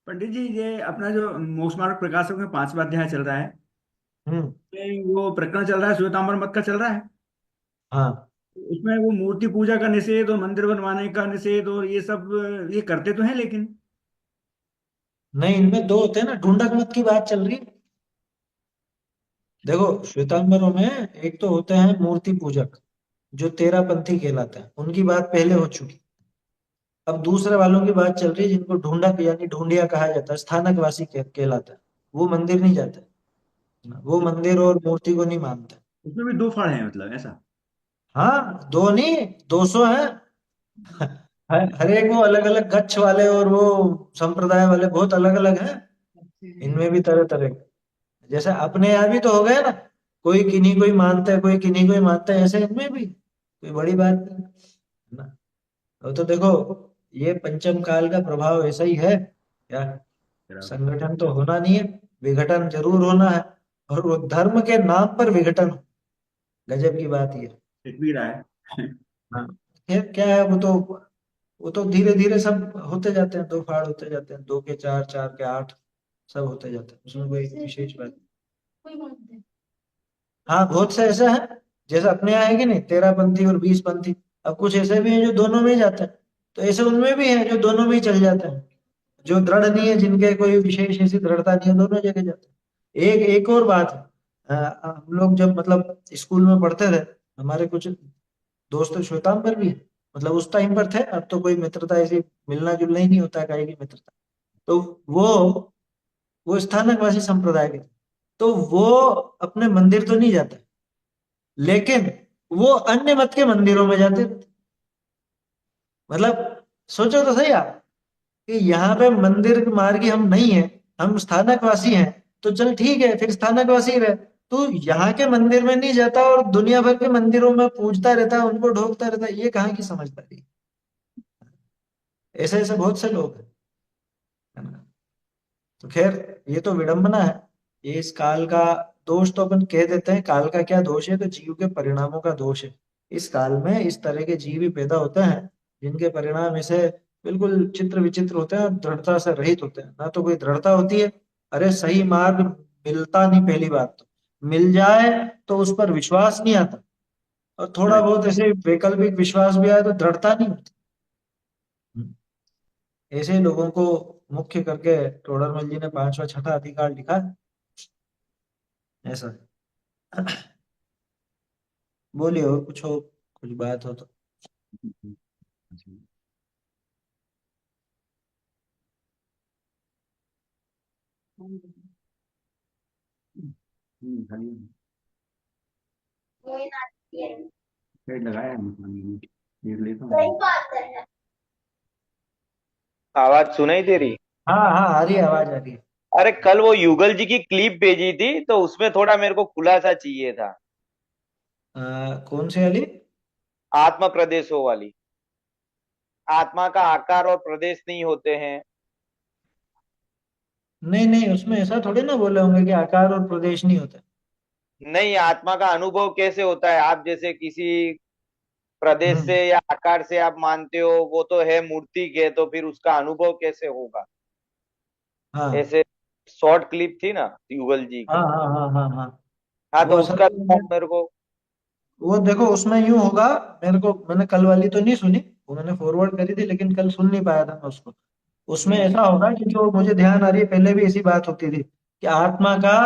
पंडित जी, ये अपना जो मोक्ष मार्ग प्रकाशक में 5वां अध्याय चल रहा है। हम्म। ये वो प्रकरण चल रहा है, श्वेतांबर मत का चल रहा है। हाँ। उसमें वो मूर्ति पूजा का निषेध और मंदिर बनवाने का निषेध और ये सब ये करते तो हैं, लेकिन नहीं, इनमें दो होते हैं ना, ढूंढक मत की बात चल रही है। देखो, श्वेतांबरों में एक तो होते हैं मूर्ति पूजक, जो तेरा पंथी कहलाते हैं, उनकी बात पहले हो चुकी। अब दूसरे वालों की बात चल रही है, जिनको ढूंढक यानी ढूंढिया कहा जाता है, स्थानक वासी कहलाता है। वो मंदिर नहीं जाते, वो मंदिर और मूर्ति को नहीं मानते। उसमें भी दो फाड़ हैं, मतलब ऐसा। हाँ, दो नहीं, 200 हैं। हर एक वो अलग अलग गच्छ वाले और वो संप्रदाय वाले बहुत अलग अलग हैं। इनमें भी तरह तरह के, जैसे अपने यहाँ भी तो हो गए ना, कोई किन्हीं को ही मानता है, कोई किन्हीं को ही मानता है, ऐसे इनमें भी कोई बड़ी बात नहीं है ना। तो देखो, ये पंचम काल का प्रभाव ऐसा ही है क्या। संगठन तो होना नहीं है, विघटन जरूर होना है। और वो धर्म के नाम पर विघटन, गजब की बात ये। दिख भी रहा है। हाँ। खैर क्या है, वो तो धीरे धीरे सब होते जाते हैं, दो फाड़ होते जाते हैं, दो के चार, चार के आठ, सब होते जाते हैं, उसमें कोई विशेष बात नहीं। हाँ, बहुत से ऐसे हैं, जैसे अपने यहाँ है कि नहीं, 13 पंथी और 20 पंथी। अब कुछ ऐसे भी हैं जो दोनों में ही जाते हैं, तो ऐसे उनमें भी हैं जो दोनों में ही चल जाते हैं। जो दृढ़ नहीं है, जिनके कोई विशेष ऐसी दृढ़ता नहीं है, दोनों जगह जाते हैं। एक एक और बात है, हम लोग जब मतलब स्कूल में पढ़ते थे, हमारे कुछ दोस्त श्वेतांबर भी है, मतलब उस टाइम पर थे। अब तो कोई मित्रता ऐसी मिलना जुलना ही नहीं होता है, काहे की मित्रता। तो वो स्थानकवासी संप्रदाय के थे। तो वो अपने मंदिर तो नहीं जाते, लेकिन वो अन्य मत के मंदिरों में जाते थे। मतलब सोचो तो सही आप, कि यहाँ पे मंदिर मार्गी हम नहीं है, हम स्थानकवासी हैं, तो चल ठीक है, फिर स्थानकवासी रहे। तो यहाँ के मंदिर में नहीं जाता और दुनिया भर के मंदिरों में पूजता रहता है, उनको ढोकता रहता है, ये कहाँ की समझदारी। ऐसे ऐसे बहुत से लोग हैं, है ना। तो खैर, ये तो विडंबना है। ये इस काल का दोष तो अपन कह देते हैं। काल का क्या दोष है, तो जीव के परिणामों का दोष है। इस काल में इस तरह के जीव ही पैदा होते हैं, जिनके परिणाम ऐसे बिल्कुल चित्र विचित्र होते हैं और दृढ़ता से रहित होते हैं। ना तो कोई दृढ़ता होती है, अरे सही मार्ग मिलता नहीं, पहली बात तो मिल जाए तो उस पर विश्वास नहीं आता, और थोड़ा बहुत ऐसे वैकल्पिक विश्वास भी आए तो दृढ़ता नहीं होती। ऐसे ही लोगों को मुख्य करके टोडरमल जी ने पांचवा छठा अधिकार लिखा है। ऐसा है। बोलिए, और कुछ हो, कुछ बात हो तो। खाली पेड़ लगाया है पानी में, देख लेता हूँ। आवाज सुनाई दे रही। हाँ हाँ, आ रही है, आवाज आ रही है। अरे कल वो युगल जी की क्लिप भेजी थी तो उसमें थोड़ा मेरे को खुलासा चाहिए था। कौन सी वाली। आत्म प्रदेशों वाली। आत्मा का आकार और प्रदेश नहीं होते हैं। नहीं नहीं, उसमें ऐसा थोड़ी ना बोले होंगे कि आकार और प्रदेश नहीं होता। नहीं, आत्मा का अनुभव कैसे होता है? आप जैसे किसी प्रदेश से हम्म। या आकार से आप मानते हो, वो तो है मूर्ति के, तो फिर उसका अनुभव कैसे होगा? हाँ ऐसे शॉर्ट क्लिप थी ना युगल जी हाँ की। हाँ हाँ हाँ हाँ। हाँ, वो तो असल उसका में, मेरे को। वो देखो उसमें यूं होगा। मैंने कल वाली तो नहीं सुनी, वो मैंने फॉरवर्ड करी थी, लेकिन कल सुन नहीं पाया था मैं उसको। उसमें हम्म। ऐसा होगा, क्योंकि वो मुझे ध्यान आ रही है, पहले भी ऐसी बात होती थी कि आत्मा का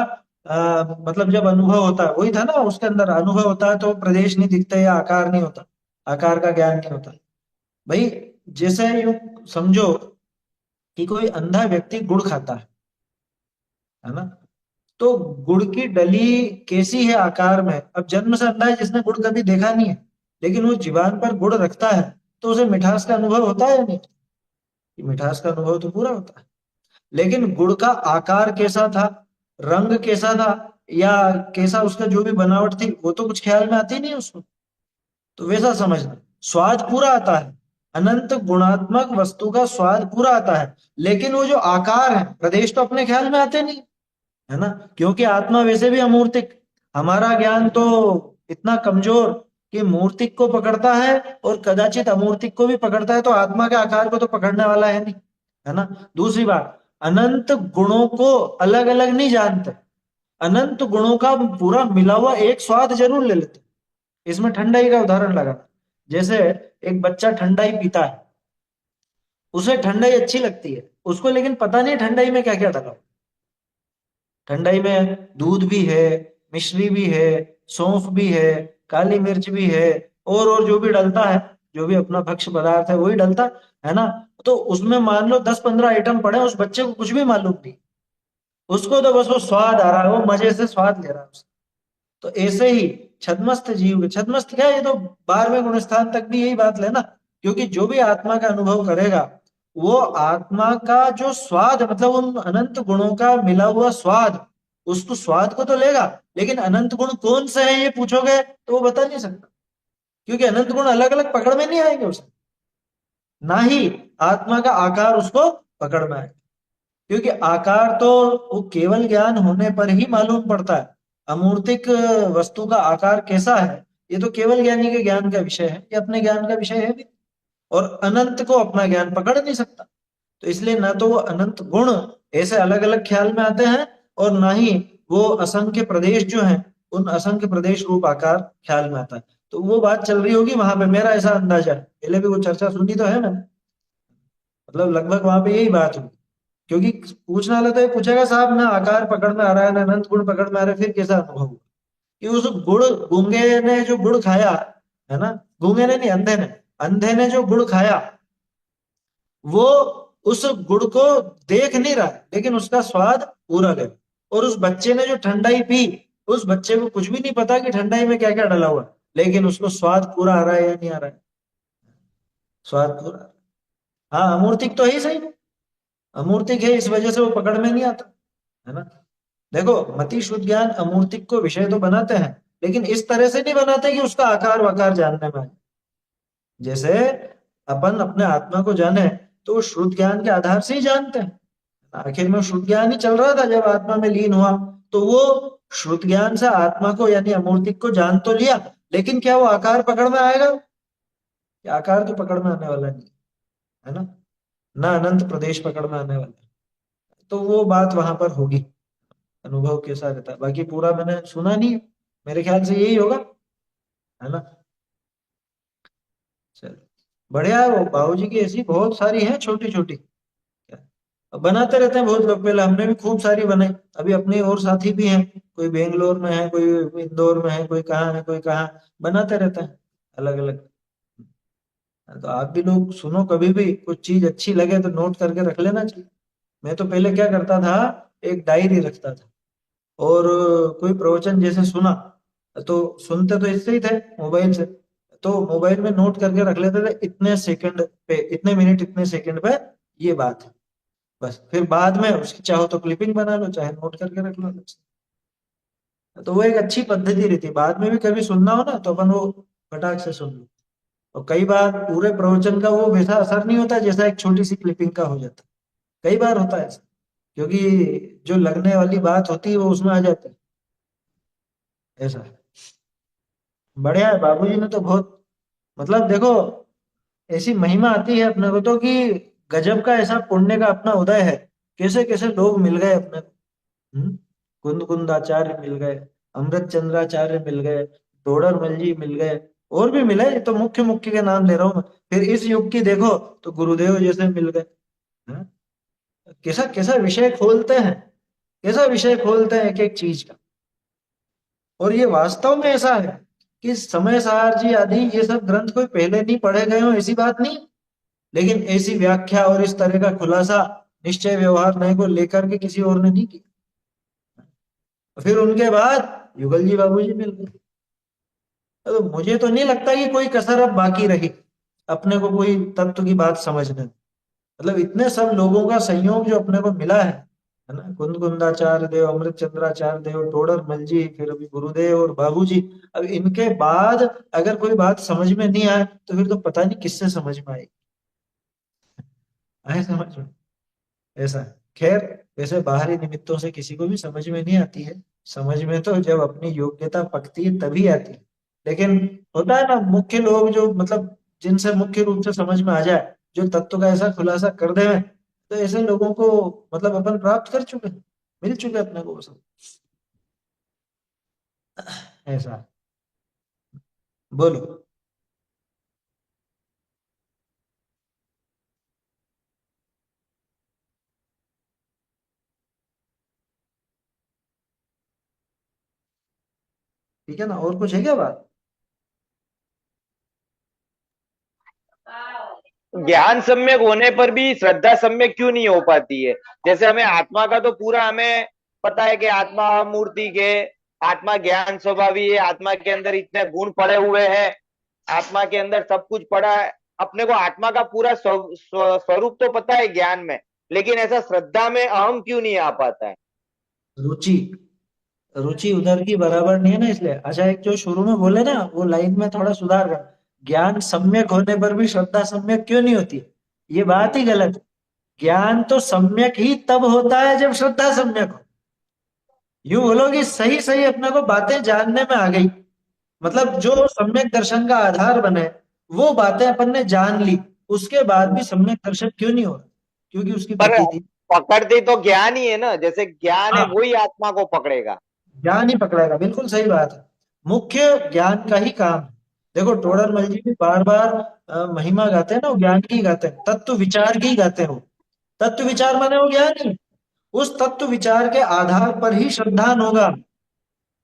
मतलब जब अनुभव होता है, वही था ना, उसके अंदर अनुभव होता है तो प्रदेश नहीं दिखते या आकार नहीं होता, आकार का ज्ञान नहीं होता। भाई, जैसे यूं समझो कि कोई अंधा व्यक्ति गुड़ खाता है ना। तो गुड़ की डली कैसी है आकार में, अब जन्म से अंधा है, जिसने गुड़ कभी देखा नहीं है, लेकिन वो जीभान पर गुड़ रखता है, तो उसे मिठास का अनुभव होता है या नहीं। कि मिठास का अनुभव तो पूरा होता है। लेकिन गुड़ का आकार कैसा था, रंग कैसा था, या कैसा उसका जो भी बनावट थी, वो तो कुछ ख्याल में आती नहीं उसको। तो वैसा समझना, स्वाद पूरा आता है, अनंत गुणात्मक वस्तु का स्वाद पूरा आता है, लेकिन वो जो आकार है, प्रदेश तो अपने ख्याल में आते नहीं, है ना। क्योंकि आत्मा वैसे भी अमूर्तिक, हमारा ज्ञान तो इतना कमजोर कि मूर्तिक को पकड़ता है और कदाचित अमूर्तिक को भी पकड़ता है, तो आत्मा के आकार को तो पकड़ने वाला है नहीं, है ना। दूसरी बात, अनंत गुणों को अलग अलग नहीं जानते, अनंत गुणों का पूरा मिला हुआ एक स्वाद जरूर ले लेते। इसमें ठंडाई का उदाहरण लगा, जैसे एक बच्चा ठंडाई पीता है, उसे ठंडाई अच्छी लगती है उसको, लेकिन पता नहीं ठंडाई में क्या क्या डाला हो। ठंडाई में दूध भी है, मिश्री भी है, सौंफ भी है, काली मिर्च भी है, और जो भी डलता है, जो भी अपना भक्ष्य पदार्थ है वही डलता है ना। तो उसमें मान लो 10-15 आइटम पड़े, उस बच्चे को कुछ भी मालूम नहीं, उसको तो बस वो स्वाद आ रहा है, वो मजे से स्वाद ले रहा है उससे। तो ऐसे ही छद्मस्त जीव, छद्मस्त क्या है, ये तो 12वें गुण स्थान तक भी यही बात लेना। क्योंकि जो भी आत्मा का अनुभव करेगा, वो आत्मा का जो स्वाद, मतलब उन अनंत गुणों का मिला हुआ स्वाद, उसको स्वाद को तो लेगा, लेकिन अनंत गुण कौन से हैं ये पूछोगे तो वो बता नहीं सकता, क्योंकि अनंत गुण अलग अलग पकड़ में नहीं आएंगे उसे, ना ही आत्मा का आकार उसको पकड़ में आएगा। क्योंकि आकार तो वो केवल ज्ञान होने पर ही मालूम पड़ता है। अमूर्तिक वस्तु का आकार कैसा है, ये तो केवल ज्ञानी के ज्ञान का विषय है, ये अपने ज्ञान का विषय है भी, और अनंत को अपना ज्ञान पकड़ नहीं सकता। तो इसलिए ना तो वो अनंत गुण ऐसे अलग अलग ख्याल में आते हैं, और ना ही वो असंख्य प्रदेश जो हैं, उन असंख्य प्रदेश रूप आकार ख्याल में आता है। तो वो बात चल रही होगी वहां पे, मेरा ऐसा अंदाजा है, पहले भी वो चर्चा सुनी तो है मैंने, मतलब लगभग वहां पे यही बात हुई। क्योंकि पूछने वाला तो ये पूछेगा, साहब ना आकार पकड़ में आ रहा है ना अनंत गुण पकड़ में आ रहा है, फिर कैसा अनुभव हुआ? कि उस गुड़, गूंगे ने जो गुड़ खाया है ना, गूंगे ने नहीं, अंधे ने, अंधे ने जो गुड़ खाया, वो उस गुड़ को देख नहीं रहा है, लेकिन उसका स्वाद पूरा ले। और उस बच्चे ने जो ठंडाई पी, उस बच्चे को कुछ भी नहीं पता कि ठंडाई में क्या क्या डाला हुआ है, लेकिन उसको स्वाद पूरा आ रहा है या नहीं आ रहा है? स्वाद पूरा आ रहा है। हाँ, अमूर्तिक तो है ही सही में, अमूर्तिक है, इस वजह से वो पकड़ में नहीं आता, है ना। देखो, मति शुद्ध ज्ञान अमूर्तिक को विषय तो बनाते हैं, लेकिन इस तरह से नहीं बनाते कि उसका आकार वाकार जानने में आए। जैसे अपन अपने आत्मा को जाने, तो वो शुद्ध ज्ञान के आधार से ही जानते हैं। आखिर में शुद्ध ज्ञान ही चल रहा था जब आत्मा में लीन हुआ, तो वो शुद्ध ज्ञान से आत्मा को यानी अमूर्तिक को जान तो लिया, लेकिन क्या वो आकार पकड़ में आएगा? ये आकार तो पकड़ में आने वाला नहीं, है ना, ना अनंत प्रदेश पकड़ में आने वाला है। तो वो बात वहां पर होगी, अनुभव कैसा रहता है, बाकी पूरा मैंने सुना नहीं है, मेरे ख्याल से यही होगा, है ना। चलो, बढ़िया है। वो बाबूजी की ऐसी बहुत सारी हैं छोटी छोटी, अब बनाते रहते हैं बहुत लोग, पहले हमने भी खूब सारी बनाई, अभी अपने और साथी भी हैं, कोई बेंगलोर में है, कोई इंदौर में है, कोई कहाँ है, कोई कहाँ, बनाते रहते हैं अलग अलग। तो आप भी लोग सुनो, कभी भी कुछ चीज अच्छी लगे तो नोट करके रख लेना चाहिए। मैं तो पहले क्या करता था, एक डायरी रखता था, और कोई प्रवचन जैसे सुना, तो सुनते तो इससे ही थे, मोबाइल से, तो मोबाइल में नोट करके रख लेते थे, इतने सेकंड पे, इतने मिनट इतने सेकंड पे ये बात है, बस फिर बाद में उसकी चाहो तो क्लिपिंग बना लो, चाहे नोट करके रख लो अलग से। तो वो एक अच्छी पद्धति रहती है, बाद में भी कभी सुनना हो ना तो अपन वो फटाक से सुन लो। और कई बार पूरे प्रवचन का वो वैसा असर नहीं होता जैसा एक छोटी सी क्लिपिंग का हो जाता है, कई बार होता है ऐसा, क्योंकि जो लगने वाली बात होती है वो उसमें आ जाती है, ऐसा है। बढ़िया है, बाबूजी ने तो बहुत, मतलब देखो, ऐसी महिमा आती है अपने को तो कि गजब का ऐसा पुण्य का अपना उदय है। कैसे कैसे लोग मिल गए अपने को, कुंद कुंदाचार्य मिल गए, अमृत चंद्राचार्य मिल गए, तोड़रमल जी मिल गए, और भी मिले, ये तो मुख्य मुख्य के नाम ले रहा हूं मैं। फिर इस युग की देखो तो गुरुदेव जैसे मिल गए, हैं? कैसा कैसा विषय खोलते हैं, कैसा विषय खोलते हैं एक एक चीज का। और ये वास्तव में ऐसा है कि समय सार जी आदि ये सब ग्रंथ कोई पहले नहीं पढ़े गए हो ऐसी बात नहीं, लेकिन ऐसी व्याख्या और इस तरह का खुलासा निश्चय व्यवहार नए को लेकर के किसी और ने नहीं किया। फिर उनके बाद युगल जी बाबू जी मिल गए। तो मुझे तो नहीं लगता कि कोई कसर अब बाकी रही अपने को कोई तत्व की बात समझने में। मतलब इतने सब लोगों का संयोग जो अपने को मिला है ना, कुंद कुंदाचार्य देव, अमृत चंद्राचार्य देव, टोडर मल जी, फिर अभी गुरुदेव और बाबूजी। अब इनके बाद अगर कोई बात समझ में नहीं आए तो फिर तो पता नहीं किससे समझ में आएगी, आए समझ में, ऐसा है। खैर, वैसे बाहरी निमित्तों से किसी को भी समझ में नहीं आती है, समझ में तो जब अपनी योग्यता पकती है तभी आती है। लेकिन होता है ना, मुख्य लोग जो, मतलब जिनसे मुख्य रूप से समझ में आ जाए, जो तत्व का ऐसा खुलासा कर दे, तो ऐसे लोगों को मतलब अपन प्राप्त कर चुके हैं, मिल चुके हैं अपने को वो सब। ऐसा है। बोलो। ठीक है ना, और कुछ है क्या बात? ज्ञान सम्यक होने पर भी श्रद्धा सम्यक क्यों नहीं हो पाती है? जैसे हमें आत्मा का तो पूरा हमें पता है कि आत्मा मूर्ति के, आत्मा ज्ञान स्वभावी है, आत्मा के अंदर इतने गुण पड़े हुए हैं, आत्मा के अंदर सब कुछ पड़ा है। अपने को आत्मा का पूरा स्वरूप तो पता है ज्ञान में, लेकिन ऐसा श्रद्धा में अहम क्यों नहीं आ पाता है? रुचि, रुचि उधर की बराबर नहीं है ना, इसलिए। अच्छा, एक जो शुरू में बोले ना, वो लाइन में थोड़ा सुधार कर। ज्ञान सम्यक होने पर भी श्रद्धा सम्यक क्यों नहीं होती है, ये बात ही गलत है। ज्ञान तो सम्यक ही तब होता है जब श्रद्धा सम्यक हो। यूं बोलो कि सही सही अपने को बातें जानने में आ गई, मतलब जो सम्यक दर्शन का आधार बने, वो बातें अपन ने जान ली, उसके बाद भी सम्यक दर्शन क्यों नहीं हो रहा? क्योंकि उसकी पर प्रतीति। पकड़ते तो ज्ञान ही है ना, जैसे ज्ञान है हाँ, वही आत्मा को पकड़ेगा। ज्ञान ही पकड़ेगा, बिल्कुल सही बात है। मुख्य ज्ञान का ही काम है। देखो टोडर मल जी भी बार बार महिमा गाते हैं ना, वो ज्ञान की गाते हैं, तत्व विचार की गाते हैं वो। तत्व विचार माने वो ज्ञान ही। उस तत्व विचार के आधार पर ही श्रद्धान होगा।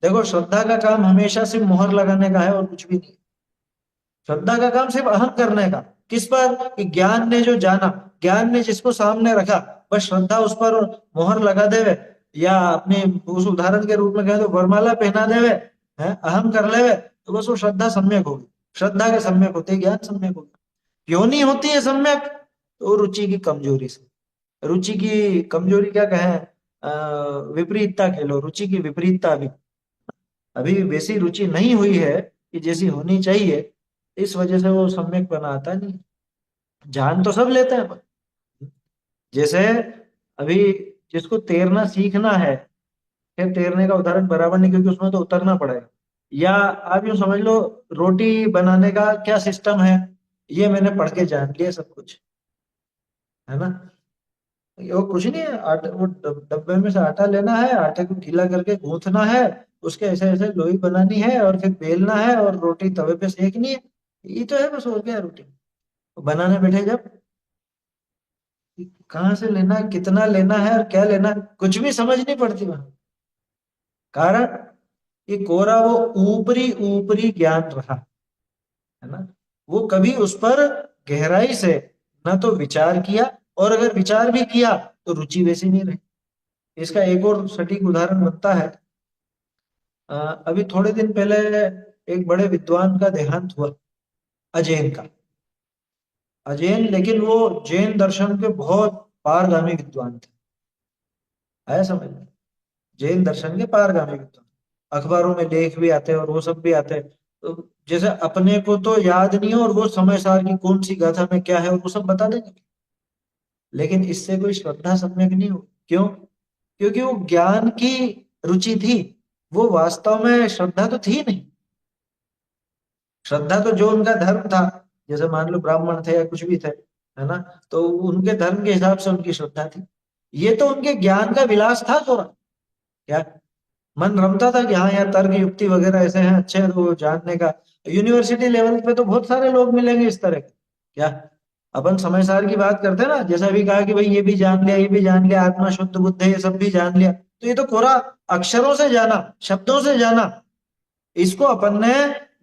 देखो श्रद्धा का काम हमेशा सिर्फ मोहर लगाने का है और कुछ भी नहीं। श्रद्धा का काम सिर्फ अहम करने का। किस पर? कि ज्ञान ने जो जाना, ज्ञान ने जिसको सामने रखा, बस श्रद्धा उस पर मोहर लगा देवे, या अपने उस उदाहरण के रूप में कहे तो वरमाला पहना देवे, है अहम कर लेवे, तो बस वो श्रद्धा सम्यक होगी। श्रद्धा के सम्यक होते ही ज्ञान सम्यक होगा। क्यों नहीं होती है सम्यक? तो रुचि की कमजोरी से। रुचि की कमजोरी क्या कहें, विपरीतता कह लो, रुचि की विपरीतता। अभी वैसी रुचि नहीं हुई है कि जैसी होनी चाहिए, इस वजह से वो सम्यक बना आता नहीं। जान तो सब लेते हैं, जैसे अभी जिसको तैरना सीखना है, फिर तैरने का उदाहरण बराबर नहीं, क्योंकि उसमें तो उतरना पड़ेगा। या आप यूं समझ लो, रोटी बनाने का क्या सिस्टम है, ये मैंने पढ़ के जान लिया सब कुछ, है ना। वो कुछ नहीं है, आटे वो डब्बे में से आटा लेना है, आटे को गीला करके गूंथना है, उसके ऐसे ऐसे लोई बनानी है, और फिर बेलना है, और रोटी तवे पे सेकनी है। ये तो है बस, और क्या है रोटी। बनाने बैठे जब, कहाँ से लेना है, कितना लेना है, और क्या लेना है, कुछ भी समझ नहीं पड़ती वहां। कारण ये कोरा वो ऊपरी ऊपरी ज्ञान रहा, है ना। वो कभी उस पर गहराई से ना तो विचार किया, और अगर विचार भी किया तो रुचि वैसी नहीं रही। इसका एक और सटीक उदाहरण बनता है। अ, अभी थोड़े दिन पहले एक बड़े विद्वान का देहांत हुआ, अजैन का। अजैन, लेकिन वो जैन दर्शन के बहुत पारगामी विद्वान थे। आया समझ में? जैन दर्शन के पारगामी विद्वान, अखबारों में लेख भी आते हैं और वो सब भी आते हैं। तो जैसे अपने को तो याद नहीं है, और वो समय सार की कौन सी गाथा में क्या है और वो सब बता देंगे, लेकिन इससे कोई श्रद्धा सम्यक नहीं हो। क्यों? क्योंकि वो ज्ञान की रुचि थी, वो वास्तव में श्रद्धा तो थी नहीं। श्रद्धा तो जो उनका धर्म था, जैसे मान लो ब्राह्मण थे या कुछ भी थे, है ना, तो उनके धर्म के हिसाब से उनकी श्रद्धा थी। ये तो उनके ज्ञान का विलास था थोड़ा। क्या मन रमता था कि हाँ यार, तर्क युक्ति वगैरह ऐसे हैं अच्छे हैं, तो वो जानने का। यूनिवर्सिटी लेवल पे तो बहुत सारे लोग मिलेंगे इस तरह के। क्या अपन समय सार की बात करते हैं ना, जैसा अभी कहा कि भाई ये भी जान लिया, ये भी जान लिया, आत्मा शुद्ध बुद्ध है, ये सब भी जान लिया, तो ये तो कोरा अक्षरों से जाना, शब्दों से जाना। इसको अपन ने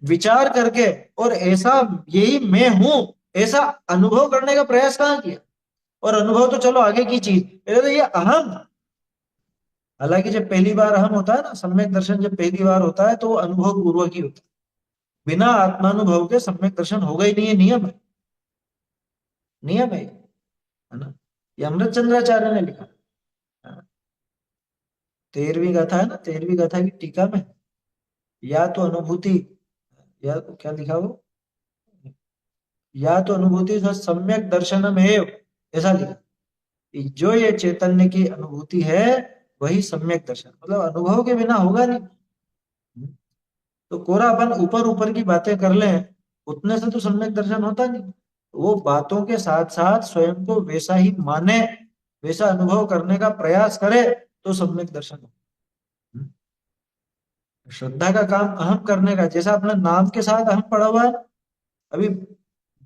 विचार करके, और ऐसा यही मैं हूं, ऐसा अनुभव करने का प्रयास कहाँ किया। और अनुभव तो चलो आगे की चीज, पहले तो ये अहम। हालांकि जब पहली बार अहम होता है ना, सम्यक दर्शन जब पहली बार होता है, तो वो अनुभव पूर्वक ही होता है। बिना आत्मानुभव के सम्यक दर्शन होगा ही नहीं, है नियम है। नियम है ना। ये अमृत चंद्राचार्य ने लिखा। 13वीं गाथा है ना, 13वीं गाथा की टीका में, या तो अनुभूति, या तो क्या लिखा वो, या तो अनुभूति से सम्यक दर्शनम है, ऐसा लिखा कि जो ये चैतन्य की अनुभूति है, वही सम्यक दर्शन, मतलब अनुभव के बिना होगा नहीं। तो कोरा अपन ऊपर ऊपर की बातें कर लें, उतने से तो सम्यक दर्शन होता नहीं। वो बातों के साथ साथ स्वयं को वैसा ही माने, वैसा अनुभव करने का प्रयास करे तो सम्यक दर्शन हो। हम्म? श्रद्धा का काम अहम करने का, जैसा अपने नाम के साथ अहम पड़ा हुआ है। अभी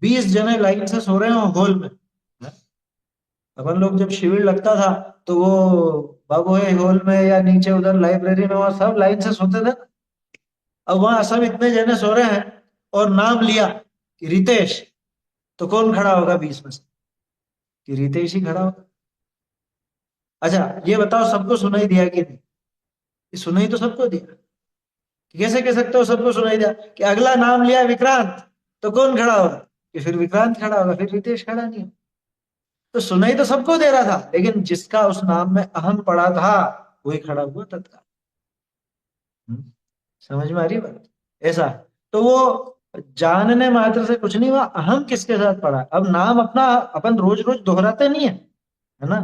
20 जने लाइन से सो रहे हो हॉल में। अपन लोग जब शिविर लगता था तो वो बाबूए हॉल में या नीचे उधर लाइब्रेरी में वहां सब लाइन से सोते थे। अब वहां सब इतने जने सो रहे हैं और नाम लिया कि रितेश, तो कौन खड़ा होगा 20 में से? कि रितेश ही खड़ा होगा। अच्छा ये बताओ, सबको सुनाई दिया कि नहीं? ये सुनाई तो सबको दिया। कैसे कह सकते हो सबको सुनाई दिया? कि अगला नाम लिया विक्रांत, तो कौन खड़ा होगा? कि फिर विक्रांत खड़ा होगा, फिर रितेश खड़ा नहीं होगा। तो सुनाई तो सबको दे रहा था, लेकिन जिसका उस नाम में अहम पड़ा था वही खड़ा हुआ तत्काल। हम्म, समझ में आ रही है बात? ऐसा है। तो वो जानने मात्र से कुछ नहीं हुआ, अहम किसके साथ पड़ा। अब नाम अपना अपन रोज रोज दोहराते नहीं है, है ना?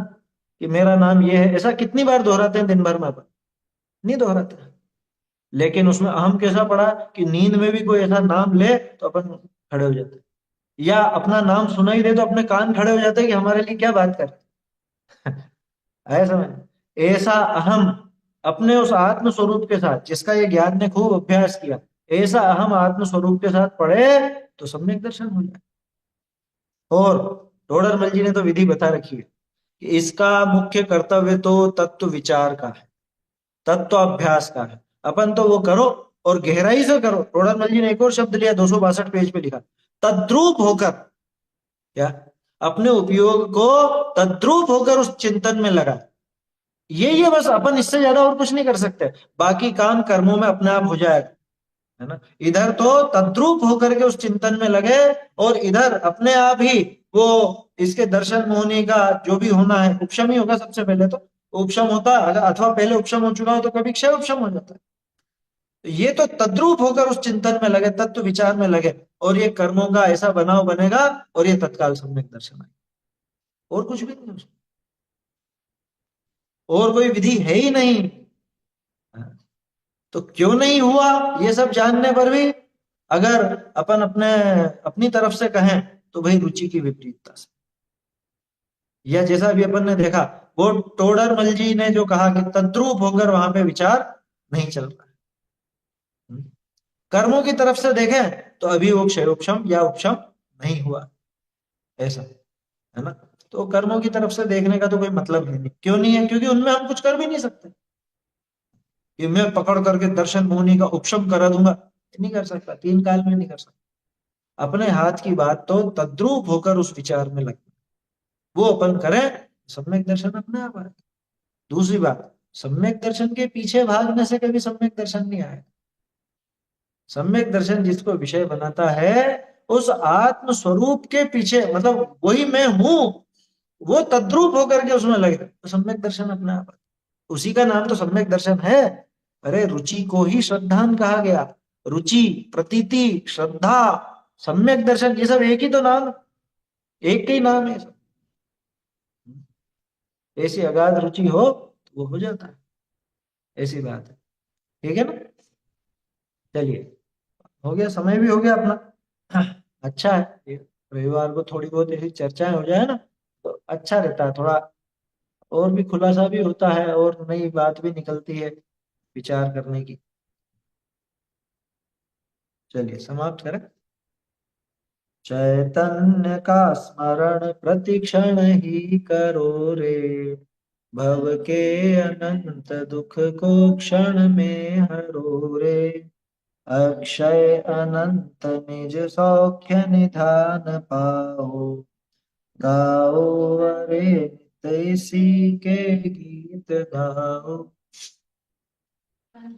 कि मेरा नाम ये है, ऐसा कितनी बार दोहराते हैं दिन भर में? अपन नहीं दोहराते। लेकिन उसमें अहम कैसा पड़ा कि नींद में भी कोई ऐसा नाम ले तो अपन खड़े हो जाते, या अपना नाम सुनाई दे तो अपने कान खड़े हो जाते कि हमारे लिए क्या बात कर है। समझ? ऐसा अहम अपने उस आत्म स्वरूप के साथ, जिसका ये ज्ञान ने खूब अभ्यास किया, ऐसा अहम आत्म स्वरूप के साथ पढ़े तो सम्यक दर्शन हो जाए। और टोडरमल जी ने तो विधि बता रखी है कि इसका मुख्य कर्तव्य तो तत्व विचार का है, तत्व अभ्यास का है। अपन तो वो करो और गहराई से करो। टोडरमल जी ने एक और शब्द लिया, 262 पेज पे लिखा, तद्रूप होकर। क्या? अपने उपयोग को तद्रूप होकर उस चिंतन में लगा। ये बस अपन इससे ज्यादा और कुछ नहीं कर सकते। बाकी काम कर्मों में अपने आप हो जाएगा, है ना? इधर तो तद्रूप होकर के उस चिंतन में लगे, और इधर अपने आप ही वो इसके दर्शन होने का जो भी होना है, उपशम ही होगा सबसे पहले तो। उपशम होता है, अथवा पहले उपशम हो चुका हो तो कभी क्षय उपशम हो जाता है। तो ये तो तद्रूप होकर उस चिंतन में लगे, तत्व विचार में लगे, और ये कर्मों का ऐसा बनाव बनेगा, और ये तत्काल सम्यक दर्शन आएगा। और कुछ भी नहीं उसमें, और कोई विधि है ही नहीं। तो क्यों नहीं हुआ ये सब जानने पर भी, अगर अपन अपने अपनी तरफ से कहें तो भाई रुचि की विपरीतता से, या जैसा भी अपन ने देखा, वो टोडरमल जी ने जो कहा कि तद्रूप होकर वहां पे विचार नहीं चल रहा है। कर्मों की तरफ से देखें तो अभी वो क्षयोपशम या उपशम नहीं हुआ, ऐसा है ना? तो कर्मों की तरफ से देखने का तो कोई मतलब है नहीं। क्यों नहीं है? क्योंकि उनमें हम कुछ कर भी नहीं सकते। कि मैं पकड़ करके दर्शन मुनि का उपशम करा दूंगा, नहीं कर सकता, 3 काल में नहीं कर सकता। अपने हाथ की बात तो तद्रूप होकर उस विचार में लगे, वो अपन करें, सम्यक दर्शन अपने आप आए। दूसरी बात, सम्यक दर्शन के पीछे भागने से कभी सम्यक दर्शन नहीं आए। सम्यक दर्शन जिसको विषय बनाता है, उस आत्म स्वरूप के पीछे, मतलब वही मैं हूं, वो तद्रूप होकर के उसमें लगे तो सम्यक दर्शन अपने आप आए। उसी का नाम तो सम्यक दर्शन है। अरे रुचि को ही श्रद्धान कहा गया। रुचि, प्रतीति, श्रद्धा, सम्यक दर्शन, ये सब एक ही तो नाम, एक ही नाम है सब। ऐसी अगाध रुचि हो तो वो हो जाता है, ऐसी बात है। ठीक है ना? चलिए, हो गया, समय भी हो गया अपना। हाँ, अच्छा है ये, रविवार को थोड़ी बहुत ऐसी चर्चाएं हो जाए ना तो अच्छा रहता है थोड़ा, और भी खुलासा भी होता है और नई बात भी निकलती है विचार करने की। चलिए समाप्त करें। चैतन्य का स्मरण प्रतिक्षण ही करो रे, भव के अनंत दुख को क्षण में हरो रे, अक्षय अनंत निज सौख्य निधान पाओ, गाओ अरे नित इसी के गीत गाओ,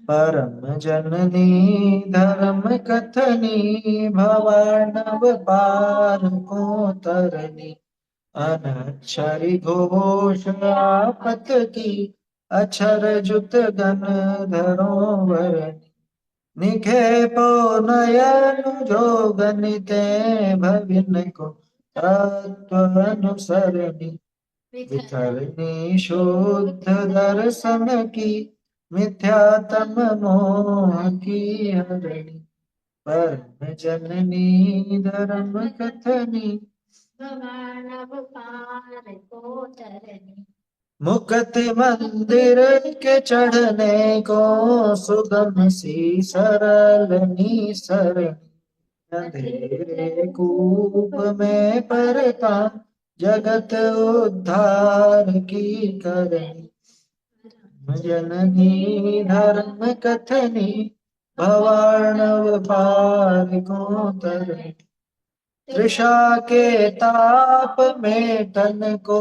परम जननी धर्म कथनी भवानव पार को तरनी, अनक्षरी घोष आपत की, अक्षर जुत गण धरो वरनी, निखेपो नयन जो गनिते भविन को, तत्व अनुसरणी, वितरणी शुद्ध दर्शन की, मिथ्यातम मोह की हरणी, परम जननी धर्म कथनी भवानव पार को तरनी। मुकत मंदिर के चढ़ने को सुगम सी सरलनी सरणी। अंधेरे कूप में परता जगत उद्धार की करणी। जननी धर्म कथनी भवानव पार को तरणी। तृषा के ताप में तन को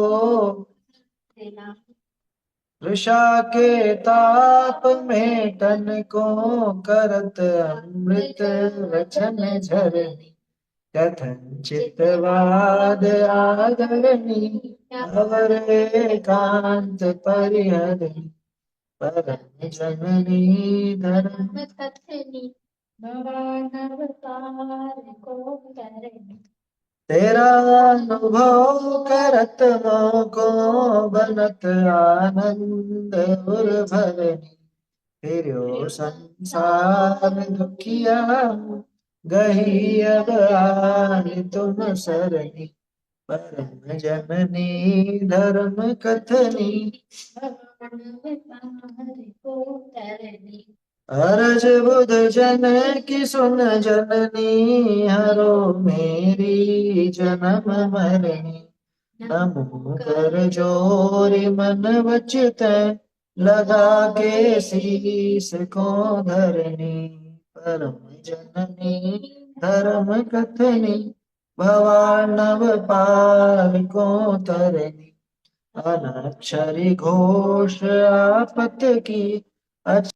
तृषा के ताप में तन को करत अमृत वचन झरनी। कथंचित वाद आदरणी अवर एकांत परिहरणी। परम जननी धर्म कथनी भवानव पार को तरनी। तेरा अनुभव करत मोको बनत आनंद उर भरनी। फिरो संसार दुखिया गही अब आए तुम सरनी। परम जननी धर्म कथनी भवानव पार को तरनी। अरज बुध जन की सुन जननी हरो मेरी जन्म मरनी। नमो कर जोरी मन वचित लगा के शीस को धरनी। परम जननी धर्म कथनी भवानव पार को तरनी। अनक्षरी घोष आपत की